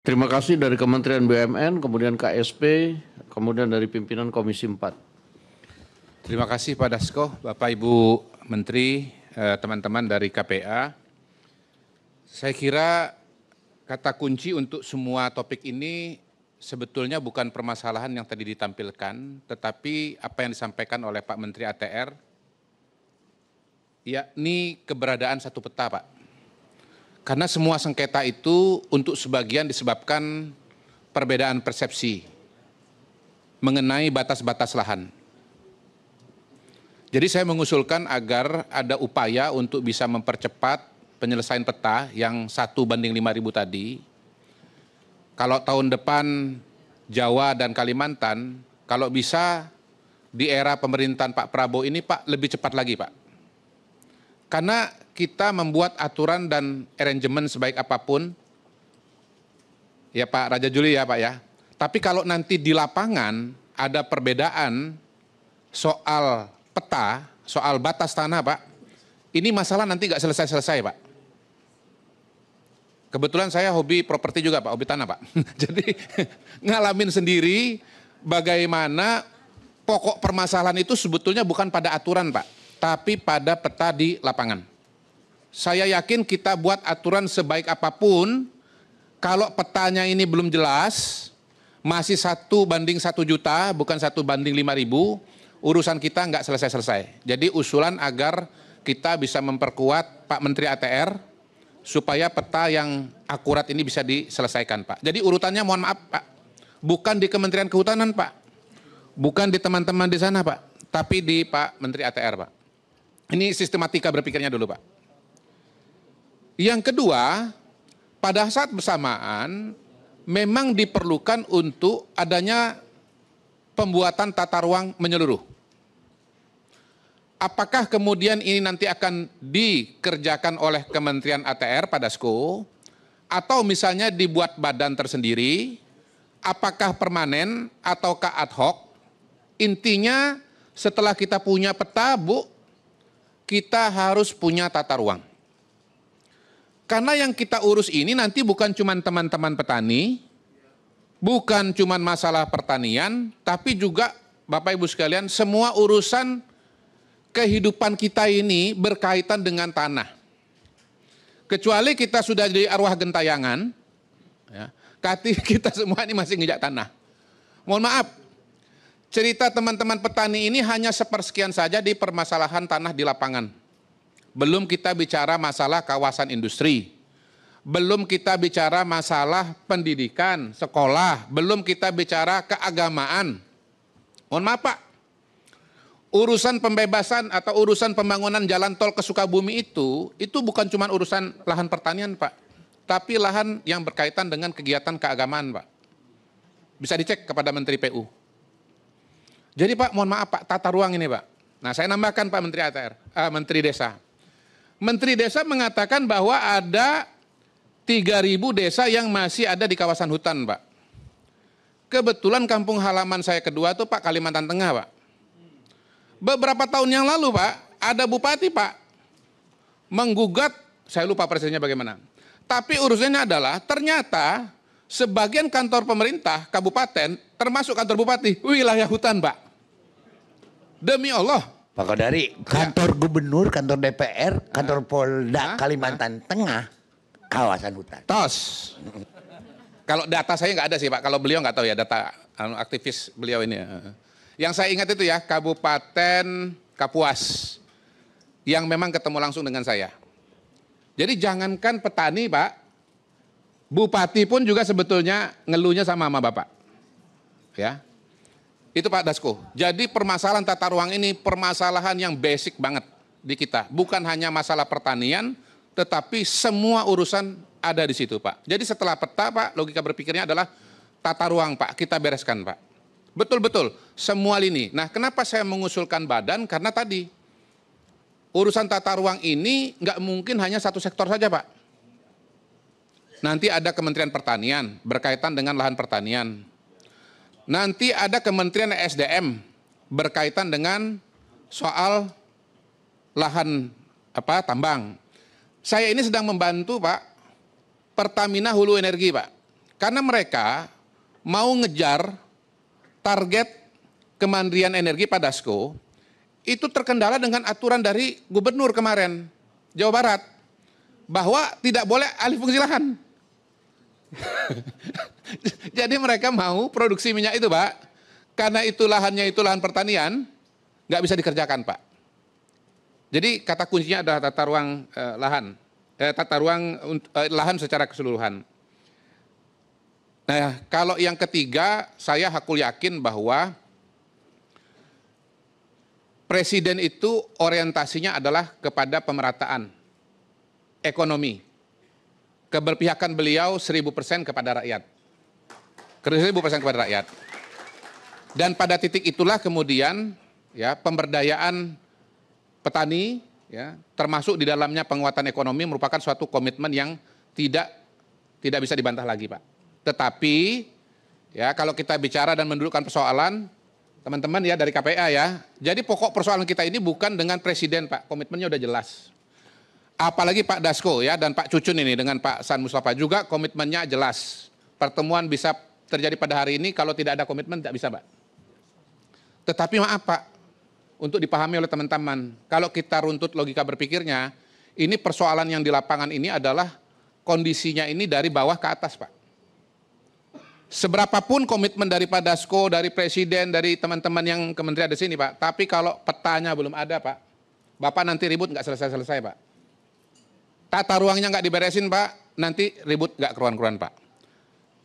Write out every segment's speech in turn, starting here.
Terima kasih dari Kementerian BUMN, kemudian KSP, kemudian dari pimpinan Komisi 4. Terima kasih Pak Dasko, Bapak Ibu Menteri, teman-teman dari KPA. Saya kira kata kunci untuk semua topik ini sebetulnya bukan permasalahan yang tadi ditampilkan, tetapi apa yang disampaikan oleh Pak Menteri ATR, yakni keberadaan satu peta, Pak. Karena semua sengketa itu untuk sebagian disebabkan perbedaan persepsi mengenai batas-batas lahan. Jadi saya mengusulkan agar ada upaya untuk bisa mempercepat penyelesaian peta yang 1:5.000 tadi. Kalau tahun depan Jawa dan Kalimantan, kalau bisa di era pemerintahan Pak Prabowo ini Pak lebih cepat lagi Pak. Karena kita membuat aturan dan arrangement sebaik apapun, ya Pak Raja Juli ya Pak ya. Tapi kalau nanti di lapangan ada perbedaan soal peta, soal batas tanah Pak, ini masalah nanti nggak selesai-selesai Pak. Kebetulan saya hobi properti juga Pak, hobi tanah Pak. Jadi ngalamin sendiri bagaimana pokok permasalahan itu sebetulnya bukan pada aturan Pak, tapi pada peta di lapangan. Saya yakin kita buat aturan sebaik apapun, kalau petanya ini belum jelas, masih 1:1 juta, bukan 1:5.000, urusan kita nggak selesai-selesai. Jadi usulan agar kita bisa memperkuat Pak Menteri ATR, supaya peta yang akurat ini bisa diselesaikan Pak. Jadi urutannya mohon maaf Pak, bukan di Kementerian Kehutanan Pak, bukan di teman-teman di sana Pak, tapi di Pak Menteri ATR Pak. Ini sistematika berpikirnya dulu Pak. Yang kedua, pada saat bersamaan memang diperlukan untuk adanya pembuatan tata ruang menyeluruh. Apakah kemudian ini nanti akan dikerjakan oleh Kementerian ATR Pak Dasko, atau misalnya dibuat badan tersendiri, apakah permanen ataukah ad hoc? Intinya setelah kita punya peta Bu, kita harus punya tata ruang. Karena yang kita urus ini nanti bukan cuma teman-teman petani, bukan cuma masalah pertanian, tapi juga Bapak Ibu sekalian semua urusan kehidupan kita ini berkaitan dengan tanah. Kecuali kita sudah jadi arwah gentayangan, ya, kita semua ini masih ngejak tanah. Mohon maaf, cerita teman-teman petani ini hanya sepersekian saja di permasalahan tanah di lapangan. Belum kita bicara masalah kawasan industri, belum kita bicara masalah pendidikan, sekolah, belum kita bicara keagamaan. Mohon maaf Pak, urusan pembebasan atau urusan pembangunan jalan tol ke Sukabumi itu bukan cuma urusan lahan pertanian Pak, tapi lahan yang berkaitan dengan kegiatan keagamaan Pak. Bisa dicek kepada Menteri PU. Jadi Pak, mohon maaf Pak, tata ruang ini Pak. Nah saya nambahkan Pak Menteri ATR, Menteri Desa. Menteri Desa mengatakan bahwa ada 3.000 desa yang masih ada di kawasan hutan Pak. Kebetulan kampung halaman saya kedua tuh Pak Kalimantan Tengah Pak. Beberapa tahun yang lalu Pak, ada bupati Pak menggugat, saya lupa persisnya bagaimana. Tapi urusannya adalah ternyata sebagian kantor pemerintah kabupaten, termasuk kantor bupati, wilayah hutan Pak. Demi Allah. Pak Kodari, kantor gubernur, kantor DPR, kantor Polda Kalimantan Tengah, kawasan hutan. Tos. Kalau data saya nggak ada sih Pak, kalau beliau nggak tahu ya data aktivis beliau ini. Yang saya ingat itu ya Kabupaten Kapuas yang memang ketemu langsung dengan saya. Jadi jangankan petani Pak, bupati pun juga sebetulnya ngeluhnya sama Bapak. Ya. Itu Pak Dasko. Jadi permasalahan tata ruang ini permasalahan yang basic banget di kita. Bukan hanya masalah pertanian, tetapi semua urusan ada di situ Pak. Jadi setelah peta Pak, logika berpikirnya adalah tata ruang Pak, kita bereskan Pak. Betul-betul, semua lini. Nah kenapa saya mengusulkan badan? Karena tadi, urusan tata ruang ini nggak mungkin hanya satu sektor saja Pak. Nanti ada Kementerian Pertanian, berkaitan dengan lahan pertanian. Nanti ada Kementerian SDM, berkaitan dengan soal lahan tambang. Saya ini sedang membantu Pak, Pertamina Hulu Energi Pak. Karena mereka mau ngejar target kemandirian energi Padasco itu terkendala dengan aturan dari gubernur kemarin Jawa Barat bahwa tidak boleh alih fungsi lahan. Jadi mereka mau produksi minyak itu, Pak. Karena itu lahannya itu lahan pertanian, nggak bisa dikerjakan, Pak. Jadi kata kuncinya adalah tata ruang lahan secara keseluruhan. Nah, kalau yang ketiga, saya hakul yakin bahwa Presiden itu orientasinya adalah kepada pemerataan ekonomi. Keberpihakan beliau 1000% kepada rakyat. 1000% kepada rakyat. Dan pada titik itulah kemudian ya pemberdayaan petani, ya, termasuk di dalamnya penguatan ekonomi merupakan suatu komitmen yang tidak bisa dibantah lagi, Pak. Tetapi ya kalau kita bicara dan mendudukkan persoalan, teman-teman ya dari KPA ya, jadi pokok persoalan kita ini bukan dengan Presiden, Pak, komitmennya udah jelas. Apalagi Pak Dasko ya dan Pak Cucun ini dengan Pak San Mustafa juga komitmennya jelas. Pertemuan bisa terjadi pada hari ini, kalau tidak ada komitmen tidak bisa, Pak. Tetapi maaf, Pak, untuk dipahami oleh teman-teman, kalau kita runtut logika berpikirnya, ini persoalan yang di lapangan ini adalah kondisinya ini dari bawah ke atas, Pak. Seberapapun komitmen dari Pak Dasko, dari Presiden, dari teman-teman yang kementerian di sini, Pak, tapi kalau petanya belum ada, Pak, Bapak nanti ribut nggak selesai-selesai, Pak. Tata ruangnya nggak diberesin, Pak, nanti ribut nggak keruan-keruan, Pak.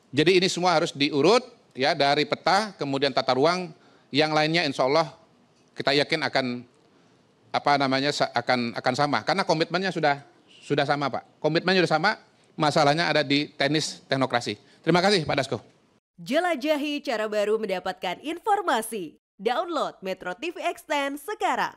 Jadi ini semua harus diurut ya dari peta, kemudian tata ruang, yang lainnya insya Allah kita yakin akan akan sama karena komitmennya sudah sama, Pak. Komitmennya sudah sama, masalahnya ada di teknis teknokrasi. Terima kasih, Pak Dasko. Jelajahi cara baru mendapatkan informasi. Download Metro TV Extend sekarang.